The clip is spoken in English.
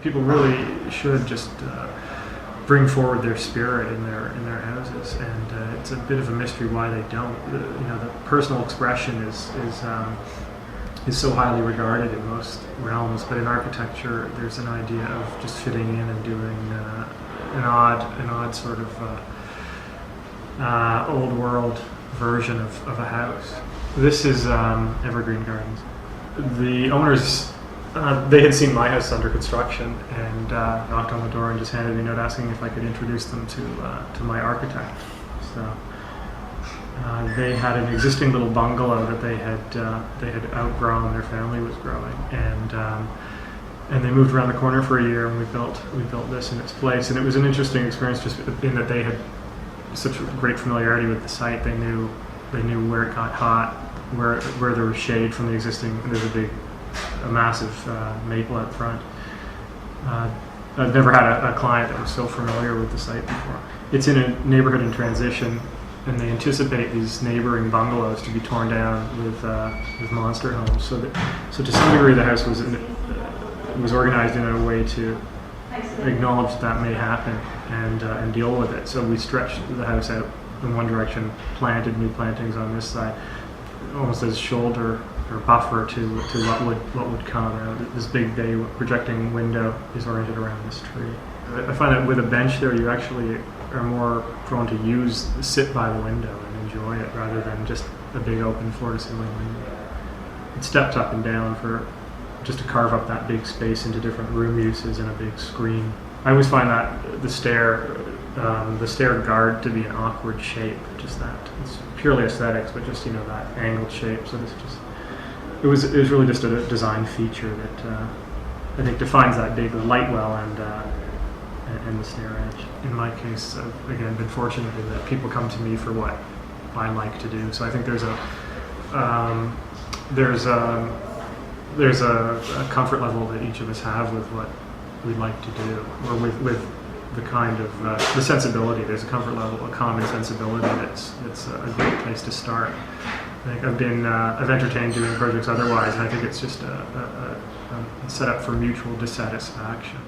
people really should just bring forward their spirit in their houses, and it's a bit of a mystery why they don't. The personal expression is so highly regarded in most realms, but in architecture, there's an idea of just fitting in and doing an odd sort of old world version of a house. This is Evergreen Gardens. The owners, they had seen my house under construction and knocked on the door and just handed me a note asking if I could introduce them to my architect. So they had an existing little bungalow that they had outgrown. Their family was growing, and they moved around the corner for a year, and we built this in its place. And it was an interesting experience, just in that they had such great familiarity with the site. They knew where it got hot, where there was shade from the existing. There's a massive maple out front. I've never had a client that was so familiar with the site before. It's in a neighborhood in transition, and they anticipate these neighboring bungalows to be torn down with monster homes. So to some degree, the house was organized in a way to acknowledge that may happen and deal with it. So we stretched the house out in one direction, planted new plantings on this side, almost as shoulder or buffer to what would come. This big bay projecting window is oriented around this tree. I find that with a bench there, you actually are more prone to sit by the window and enjoy it rather than just a big open floor-to-ceiling window. It steps up and down just to carve up that big space into different room uses and a big screen. I always find that the stair guard to be an awkward shape. Just that it's purely aesthetics, but just that angled shape. So it was really just a design feature that I think defines that big light well and the stair edge. In my case, I've again been fortunate in that people come to me for what I like to do. So I think there's a comfort level that each of us have with what we like to do, or with the kind of the sensibility. There's a comfort level, a common sensibility that's a great place to start. I think I've entertained doing projects otherwise, and I think it's just a setup for mutual dissatisfaction.